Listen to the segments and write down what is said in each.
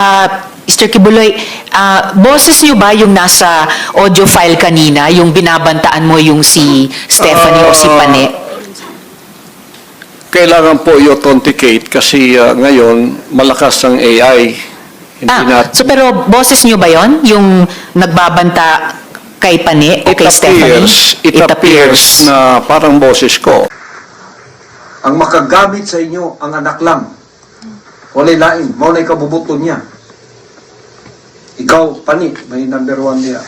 Mr. Kibuloy, boses niyo ba yung nasa audio file kanina, yung binabantaan mo yung si Stephanie o si Pane? Kailangan po i-authenticate kasi ngayon malakas ang AI. Pero boses niyo ba yon yung nagbabanta kay Pane o kay Stephanie? It appears na parang boses ko. Ang makagamit sa inyo ang anak lang. Walay lain, maunay kabubuto niya. Ikaw, Pani, may number 1 niya.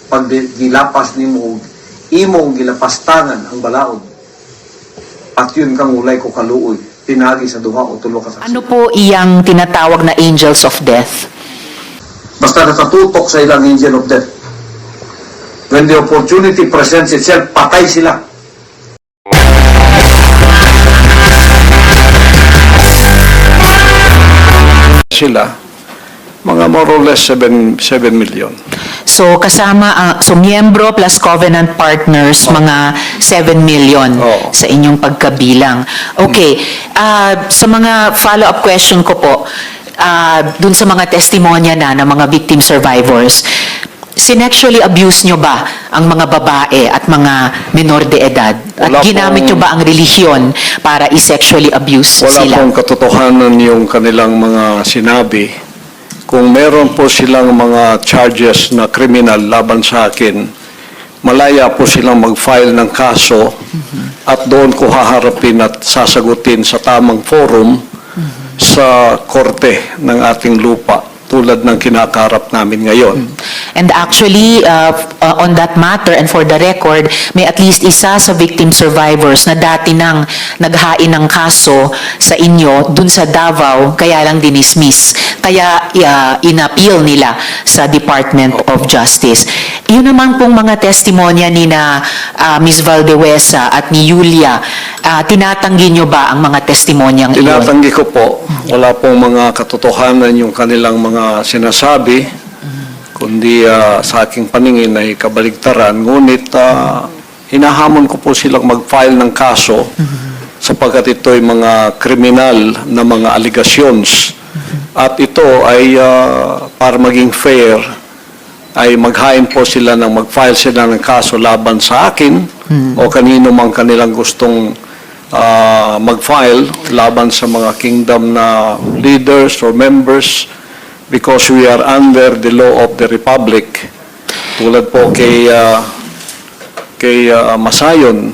Pag gilapas ni mo, imong gilapastangan ang balaod. At yun kang ulay ko kaluoy. Tinagi sa duha o tulo ka sa Ano po iyang tinatawag na angels of death? Basta nakatutok sa ilang angel of death. When the opportunity presents itself, patay sila. Sila, mga more or less 7 million. So kasama, so miyembro plus covenant partners, mga 7 million Oo. sa inyong pagkabilang. Okay, sa mga follow-up question ko po, dun sa mga testimonya na ng mga victim survivors, sinexually abuse nyo ba ang mga babae at mga menor de edad? At Wala ginamit nyo pong- ba ang relihiyon para i-sexually abuse Wala sila? pong katotohanan yung kanilang mga sinabi. Kung meron po silang mga charges na criminal laban sa akin, malaya po silang mag-file ng kaso at doon ko haharapin at sasagutin sa tamang forum sa korte ng ating lupa tulad ng kinakaharap namin ngayon. And actually, on that matter and for the record, may at least isa sa victim survivors na dati nang naghain ng kaso sa inyo dun sa Davao, kaya lang dinismiss. Kaya inappeal nila sa Department of Justice. Yun naman pong mga testimonya ni na Ms. Valdewesa at ni Julia, tinatanggi nyo ba ang mga testimonyang iyon? Tinatanggi ko po, wala pong mga katotohanan yung kanilang mga sinasabi, kundi sa aking paningin ay kabaligtaran. Ngunit hinahamon ko po silang mag-file ng kaso sapagkat ito ay mga kriminal na mga allegations. At ito ay para maging fair, ay maghain po sila ng mag-file sila ng kaso laban sa akin o kanino mang kanilang gustong mag-file laban sa mga kingdom na leaders or members because we are under the law of the Republic. Tulad po kay Masayon,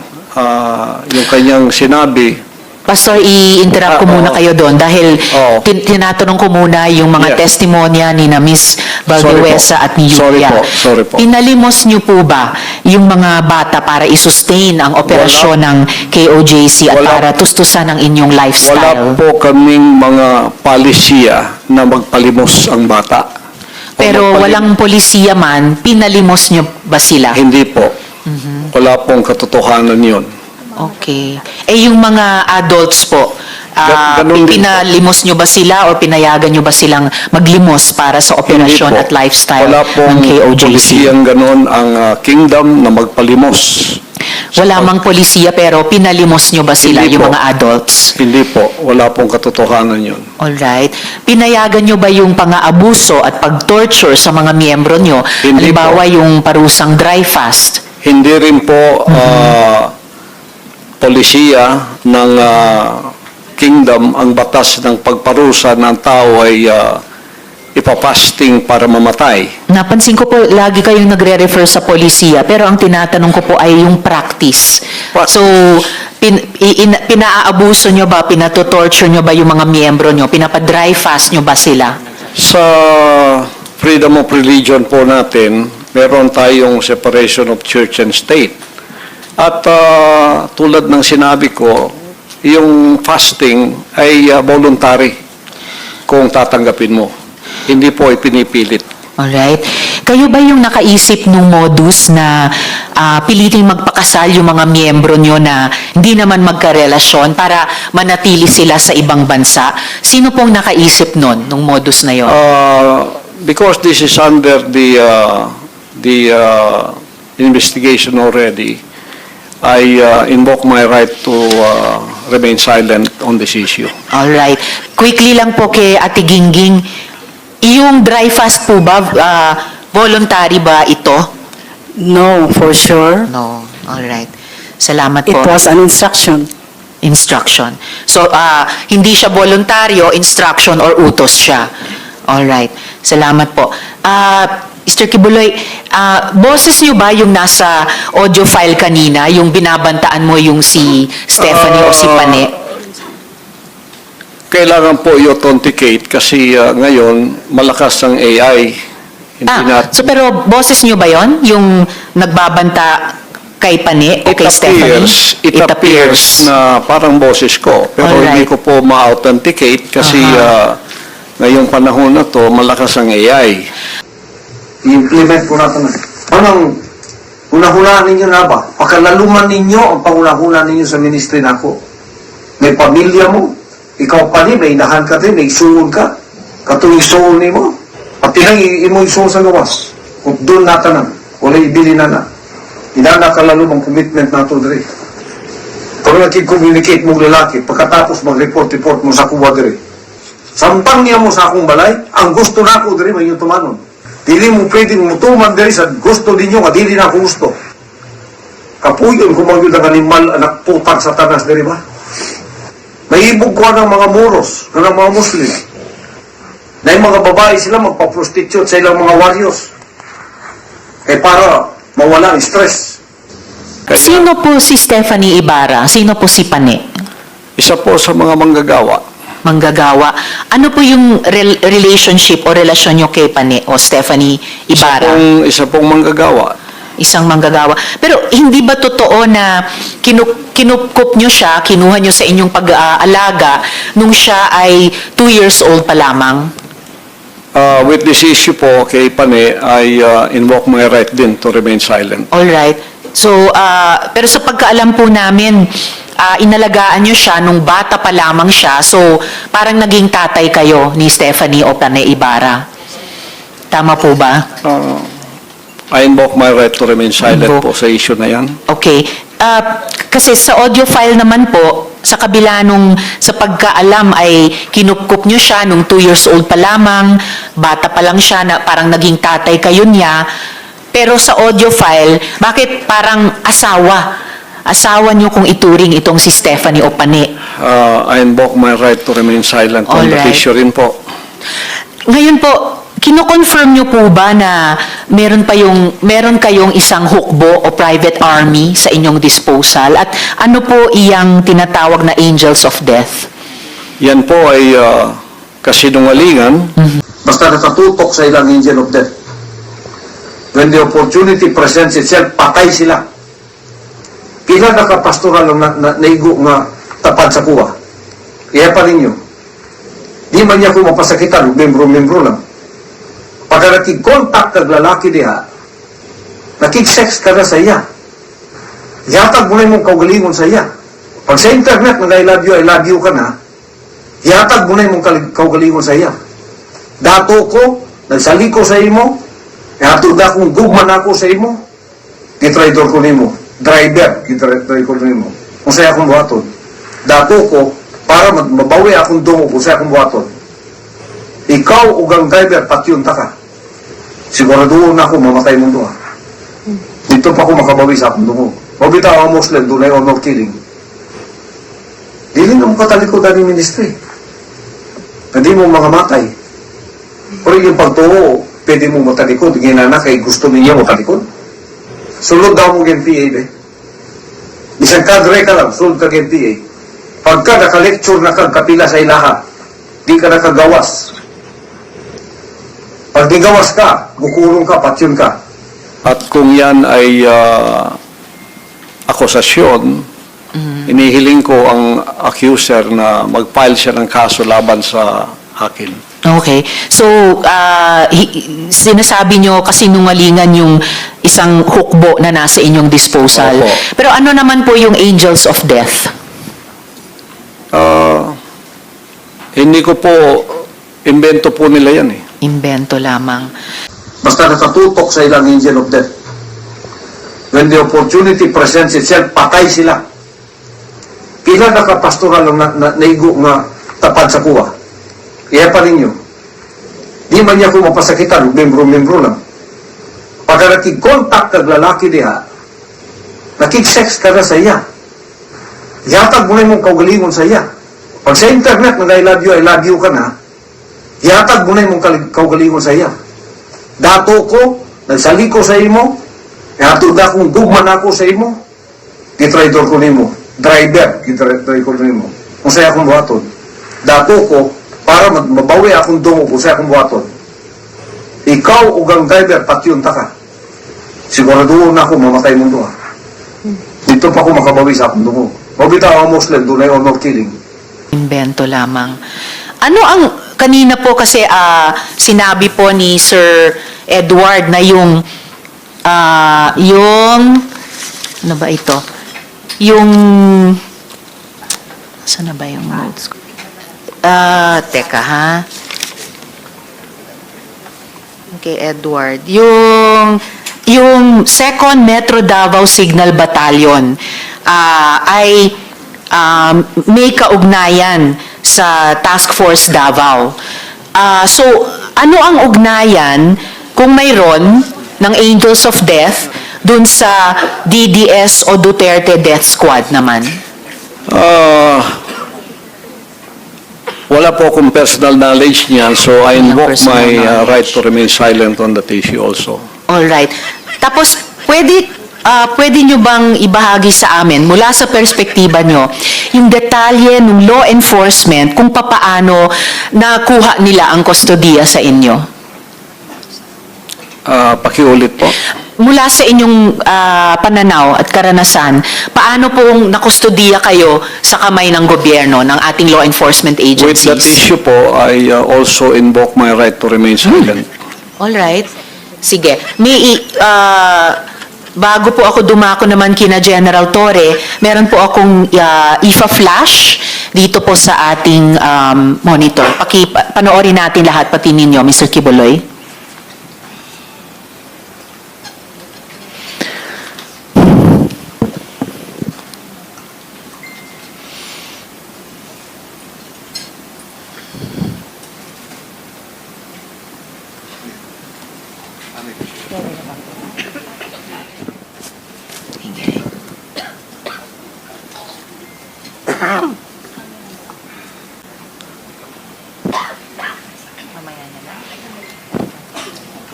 yung kanyang sinabi. Pastor, i-interrupt ko muna kayo doon dahil Oo. tinatanong ko muna yung mga Yeah. testimonya ni na Ms. Valdewesa at ni Sorry Julia. po. Sorry po. Pinalimos niyo po ba yung mga bata para i-sustain ang operasyon ng KOJC at Wala. para tustusan ang inyong Wala lifestyle? po kaming mga palisiya na magpalimos ang bata. O Pero walang polisiya man, pinalimos niyo ba sila? Hindi po. Wala pong katotohanan yun. Okay. Yung mga adults po, Ganun din po. pinalimos nyo ba sila o pinayagan nyo ba silang maglimos para sa operasyon Hindi po. at lifestyle Wala pong ng KOJC? polisiyang ganon ang kingdom na magpalimos. Wala mang polisiya pero pinalimos nyo ba sila, Hindi yung po. mga adults? Hindi po. Wala pong katotohanan yun. Alright. Pinayagan nyo ba yung pang-aabuso at pag-torture sa mga miyembro nyo? Hindi Halimbawa yung parusang dry fast? Hindi rin po polisiya ng kingdom ang batas ng pagparusa ng tao ay ipapasting para mamatay. Napansin ko po, lagi kayong nagre-refer sa polisiya, pero ang tinatanong ko po ay yung practice. Practice. So, pinaabuso nyo ba, pinatotorture nyo ba yung mga miyembro nyo? Pinapa-dry fast nyo ba sila? Sa freedom of religion po natin, meron tayong separation of church and state. At tulad ng sinabi ko, yung fasting ay voluntary kung tatanggapin mo. Hindi po ipinipilit. Alright. Kayo ba yung nakaisip nung modus na piliting magpakasal yung mga miyembro nyo na hindi naman magkarelasyon para manatili sila sa ibang bansa? Sino pong nakaisip nun, nung modus na yon? Because this is under the investigation already, I invoke my right to remain silent on this issue. Alright. Quickly lang po kay Ate Gingging, yung dry fast po ba, voluntary ba ito? No, for sure. No. Alright. Salamat It po. was an instruction. Instruction. So, hindi siya voluntaryo, instruction or utos siya. Alright. Salamat po. Mr. Kibuloy, boses niyo ba yung nasa audio file kanina, yung binabantaan mo yung si Stephanie o si Pane? Kailangan po i-authenticate kasi ngayon malakas ang AI. So pero boses niyo ba yon yung nagbabanta kay Pane o kay Stephanie? It appears na parang boses ko. Pero hindi Alright. ko po ma-authenticate kasi ngayong panahon na to, malakas ang AI. I-implement po natin. Anong una-hulaan ninyo na ba? Pakalaluman ninyo ang panguna-huna ninyo sa ministry na ako. May pamilya mo, ikaw pa rin, may inahan ka rin, may isuon ka, katong isuon ni mo. Pati lang imo isuon sa gawas. Kung doon natanan, wala ibili na na. Hindi na kalalumang commitment na ito rin. Kung nag-communicate mong lalaki, pagkatapos mag-report mo sa kuwa rin. Sampang niya mo sa akong balay, ang gusto na ako rin, may yung tumanon. Dili mo pwedeng mutuman diri sa gusto ninyo nga dili na ako gusto. Kapuyon kung magyud ang animal anak putang satanas diri ba? Naibog ko ng mga Moros, ng mga Muslim. Na yung mga babae sila magpa-prostitute sa ilang mga warriors. Para mawala ang stress. Sino po si Stephanie Ibarra? Sino po si Pane? Isa po sa mga manggagawa. Manggagawa. Ano po yung relationship o relasyon nyo kay Pane o Stephanie Ibarra? Isa pong manggagawa. Isang manggagawa. Pero hindi ba totoo na kinupkup nyo siya, kinuha nyo sa inyong pag-aalaga nung siya ay 2 years old pa lamang? With this issue po kay Pane, I invoke my right din to remain silent. Alright. So, pero sa pagkaalam po namin, inalagaan nyo siya nung bata pa lamang siya. So, parang naging tatay kayo ni Stephanie o Pane Ibarra. Tama po ba? I invoke my right to remain silent Invoke. po sa issue na yan. Okay. Kasi sa audio file naman po, sa kabila nung sa pagkaalam ay kinupkup nyo siya nung 2 years old pa lamang, bata pa lang siya na parang naging tatay kayo niya. Pero sa audio file, bakit parang asawa? Asawa nyo kung ituring itong si Stephanie o Pane. I invoke my right to remain silent on that Alright. issue rin po. Ngayon po, kino-confirm nyo po ba na meron kayong isang hukbo o private army sa inyong disposal? At ano po iyang tinatawag na angels of death? Yan po ay kasinungalingan. Basta nakatutok sa ilang angel of death. When the opportunity presents itself, patay sila. Pila nakapastoral lang naigo nga tapad sa kuwa. Iya pa ninyo. Di man niya ko mapasakitan, membro-membro lang. Pagka nakik-contact kag lalaki diha, nakik-sex ka na sa iya. Yatag mo na mong kaugalingon sa iya. Pag sa internet, nag I love you ka na, yatag mo na mong kaugalingon sa iya. Dato ko, nagsaliko sa imo, yatag na akong gugman ako sa imo, gitraidor ko nimo. Driver, gitraidor ko nimo. Kung sa'yo akong buhaton. Dato ko, para mabawi akong dungo kung sa'yo akong buhaton. Ikaw ugang driver, patyon ta ka. Siguraduhin na ako, mamatay mo doon. Dito pa ako makabawi sa akong dungo. Mabitaw ang Muslim, doon ay honor killing. Dili na mo katalikodan ng ministry. Hindi mo mga matay. Pero yung pagtuo, pwede mo matalikod. Ginana kay gusto niya matalikod. Sulod daw mo ng PA, be. Isang kadre ka lang, sulod ka ng PA. Pagka naka-lecture na kang kapila sa ilaha, di ka nakagawas. Pag di gawas ka, bukulong ka, patyon ka. At kung yan ay akusasyon, inihiling ko ang accuser na mag-file siya ng kaso laban sa akin. Okay. So, sinasabi nyo kasinungalingan yung isang hukbo na nasa inyong disposal. Opo. Pero ano naman po yung angels of death? Hindi ko po, invento po nila yan eh. Invento lamang. Basta nakatutok sa ilang angel of death. When the opportunity presents itself, patay sila. Pila Pila na ka pastoral lang naigo nga tapad sa kuha. Iya pa ninyo. Di man niya ko mapasakitan, membro-membro lang. Pagka nakig-contact kag lalaki diha, nakig-sex ka na sa iya. Yatag mo na mong kaugalingon sa iya. Pag sa internet, I love you ka na, yatag mo na mong kaugalingon sa iya. Dato ko, nagsaliko sa imo, yatag na akong dugman ako sa imo, gitraidor ko nimo. Driver, gitraidor ko nimo. Kung sa'yo akong buhaton. Dato ko, para mabawi akong dungo kung sa'yo akong buhaton. Ikaw o ang driver, patyon ta ka. Sigurado na ako, mamatay mong duha. Dito pa ako makabawi sa akong dungo. Mabitaw ang Muslim, doon ay honor killing. Invento lamang. Ano ang, kanina po kasi sinabi po ni Sir Edward na yung, ano ba ito? Yung, saan na ba yung notes ko? Teka ha. Okay, Edward. Yung 2nd Metro Davao Signal Battalion ay may kaugnayan sa Task Force Davao. So, ano ang ugnayan kung mayroon ng Angels of Death dun sa DDS o Duterte Death Squad naman? Wala po akong personal knowledge niyan, so I Walang invoke personal my knowledge. right to remain silent on that issue also. Alright. Tapos, pwede nyo bang ibahagi sa amin, mula sa perspektiba nyo, yung detalye ng law enforcement kung papaano nakuha nila ang kustodiya sa inyo? Pakiulit po. Mula sa inyong pananaw at karanasan, paano pong nakustodiya kayo sa kamay ng gobyerno, ng ating law enforcement With agencies? that issue po, I also invoke my right to remain silent. Alright. Sige. Bago po ako dumako naman kina General Torre, meron po akong IFA-flash dito po sa ating monitor. Panoorin natin lahat, pati ninyo, Mr. Kibuloy.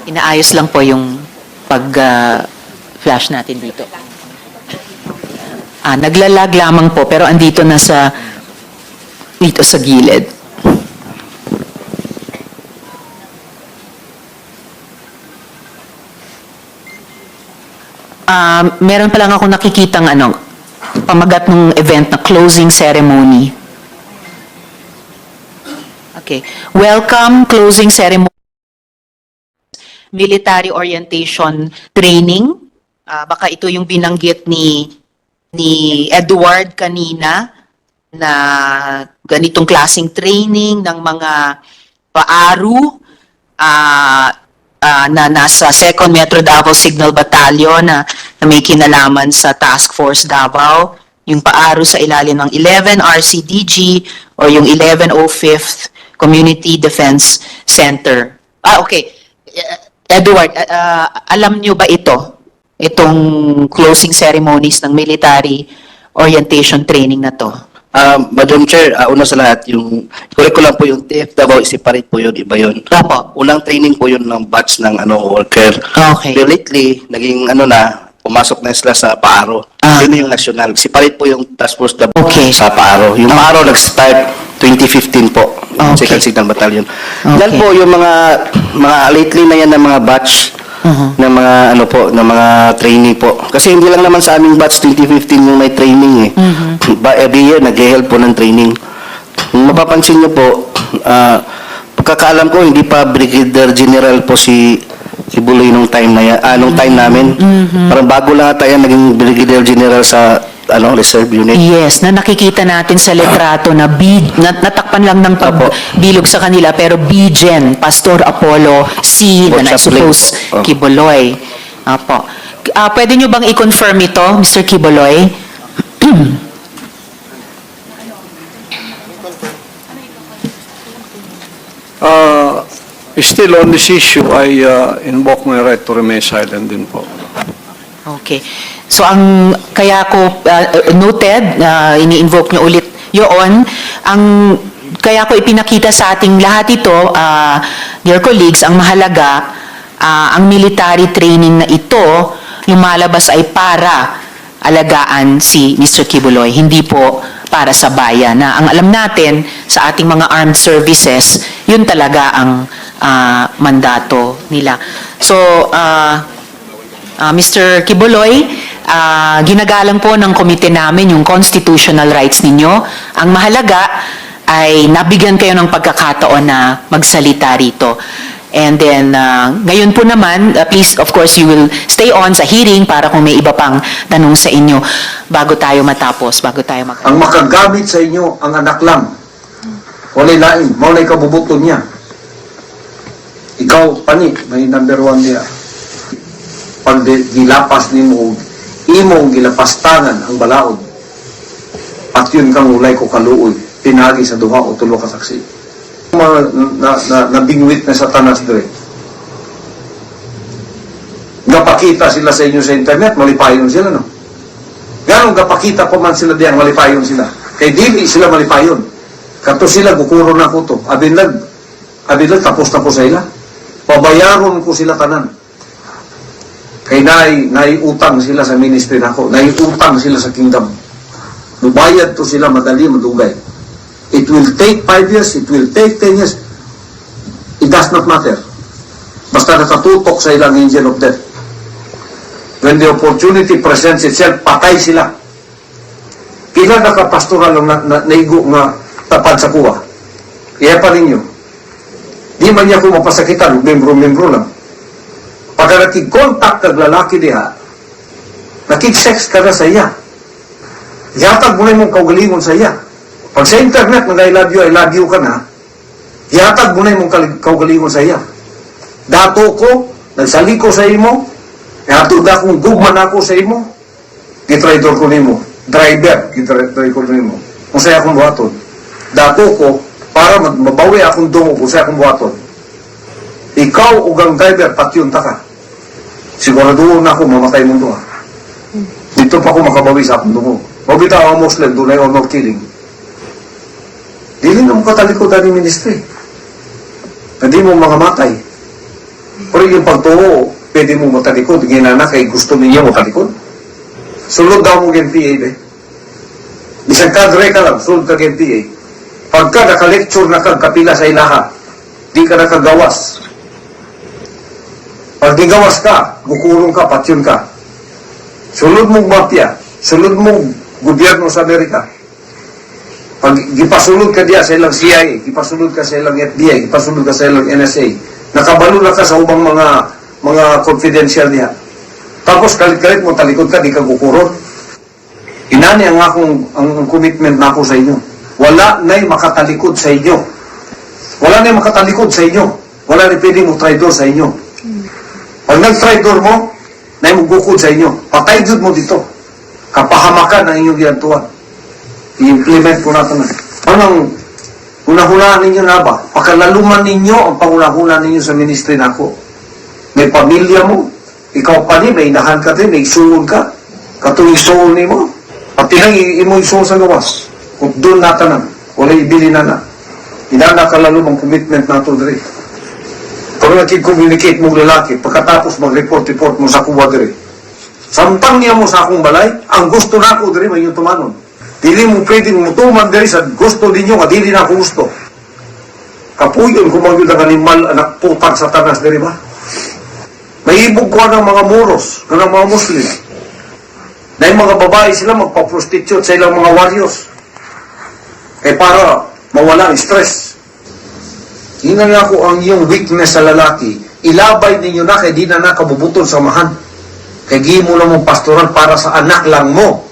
Inaayos lang po yung pag-flash natin dito. Naglalag lamang po, pero andito na dito sa gilid. Meron pa lang ako nakikitang pamagat ng event na closing ceremony. Okay. Welcome, closing ceremony. Military orientation training. Baka ito yung binanggit ni Edward kanina na ganitong klaseng training ng mga paaru na nasa 2nd Metro Davao Signal Battalion na may kinalaman sa Task Force Davao, yung paaru sa ilalim ng 11 RCDG o yung 1105th Community Defense Center. Okay. Edward, alam nyo ba itong closing ceremonies ng military orientation training na to? Madam Chair, una sa lahat, correct ko lang po yung TF-Davao, separate po yun, iba yun. Opo. Unang training po yun ng batch ng worker. Okay. Pero lately, naging pumasok na sila sa Paaro. Yun yung national. Separate po yung Task Force Davao Okay. sa Paaro. Yung Paaro nag-start 2015 po, Okay. Second Signal Battalion. Okay. Yan po yung mga lately na yan ng mga batch ng mga ng mga trainee po. Kasi hindi lang naman sa aming batch 2015 yung may training Every year nag-help po ng training. Kung mapapansin niyo po, pagkakaalam ko hindi pa Brigadier General po si Buloy nung time na yan, nung time namin. Parang bago lang tayo naging Brigadier General sa reserve unit. Yes, na nakikita natin sa litrato na natakpan lang ng pagbilog sa kanila, pero BGen, Pastor Apollo C, na I suppose Kibuloy. Apo. Pwede nyo bang i-confirm ito, Mr. Kibuloy? Still on this issue, I invoke my right to remain silent din po. Okay. So ang kaya ko noted, ini-invoke nyo ulit yun, ang kaya ko ipinakita sa ating lahat ito, dear colleagues, ang mahalaga, ang military training na ito, lumalabas ay para alagaan si Mr. Kibuloy, hindi po para sa bayan. Na ang alam natin sa ating mga armed services, yun talaga ang mandato nila. So, Mr. Kibuloy, ginagalang po ng komite namin yung constitutional rights ninyo. Ang mahalaga ay nabigyan kayo ng pagkakataon na magsalita rito. And then, ngayon po naman, please, of course, you will stay on sa hearing para kung may iba pang tanong sa inyo bago tayo matapos, bago tayo Ang makagamit sa inyo, ang anak lang. Walay lain, maulay kabubuton niya. Ikaw, pani, may number 1 niya. Pag gilapas ni mo, imong gilapastangan ang balaod. At yun kang ulay ko kaluoy, pinagi sa duha o tulo ka saksi. Nabingwit na sa tanas dire. Gapakita sila sa inyo sa internet, malipayon sila, no? Ganong gapakita pa man sila diyan, malipayon sila. Kay dili sila malipayon. Kato sila, gukuro na ko to. Abinlag, tapos na ko sa ila. Pabayaron ko sila tanan. Kay naiutang sila sa ministry nako, naiutang sila sa kingdom. Nubayad to sila madali, madugay. It will take 5 years, it will take 10 years. It does not matter. Basta nakatutok sa ilang angel of death. When the opportunity presents itself, patay sila. Kila nakapastoral lang naigo nga tapad sa kuwa. Kaya pa ninyo. Di man niya ko mapasakitan, membro-membro lang. Pagka nakig-contact kag lalaki diha, nakig-sex ka na sa iya. Yatag mo na mong kaugalingon sa iya. Pag sa internet, I love you ka na, yatag mo na mong kaugalingon sa iya. Dato ko, nagsali ko sa imo, yatag na kung gugman ako sa imo, gitraidor ko nimo. Driver, gitraidor ko nimo. Kung sa'yo akong buhaton. Dato ko, para mabawi akong dungo kung sa'yo akong buhaton. Ikaw ugang driver, patyon ta ka. Siguraduhin na ako, mamatay mo doon. Dito pa ako makabawi sa akong dungo. Mabitaw ang Muslim, doon ay honor killing. Dili na mo katalikodan ng ministry. Hindi mo makamatay. Pero yung pagtuo, pwede mo matalikod. Ginana kay gusto niya matalikod. Sulod daw mo NPA, be. Isang kadre ka lang, sulod ka NPA. Pagka naka-lecture na kang kapila sa ilaha, di ka nakagawas. Pag di gawas ka, bukurong ka, patyon ka. Sulod mong mafia, sulod mong gobyerno sa Amerika. Pag gipasulod ka diya sa ilang CIA, gipasulod ka sa ilang FBI, gipasulod ka sa ilang NSA, nakabalo na ka sa ubang mga confidential niya. Tapos kalit-kalit mo, talikod ka, di ka kukurot. Inani ang commitment na ako sa inyo. Wala na'y makatalikod sa inyo. Wala na'y makatalikod sa inyo. Wala na'y pwedeng mo traidor sa inyo. Pag nag-traidor mo, na'y magukod sa inyo. Patay jud mo dito. Kapahamakan ang inyong giyantuan. I-implement ko natin na. Anong hunahulaan ninyo na ba? Pakalaluman ninyo ang pangunahulaan ninyo sa ministry na ako. May pamilya mo, ikaw pa ni, may inahan ka din, may isuon ka, katong isuon ni mo, pati lang imo isuon sa gawas. Kung doon natanan, wala ibili na na. Inanakalalo ang commitment nato diri. Kung nag-communicate mong lalaki, pagkatapos mag-report mo sa kuwa diri. Samtang niya mo sa akong balay, ang gusto na ako diri, may yung tumanon. Dili mo pwedeng mutuman diri sa gusto ninyo, nga dili na ako gusto. Kapuyon kung magyud ang animal, anak putang sa tanas diri ba? Mahibog ko ng mga moros, ng mga Muslim. Na yung mga babae sila magpa-prostitute sa ilang mga warriors. Eh para mawala ang stress. Tingnan nga ko ang iyong weakness sa lalaki. Ilabay ninyo na kay di na nakabubuton sa mahan. Kay gi mo lang mong pastoral para sa anak lang mo.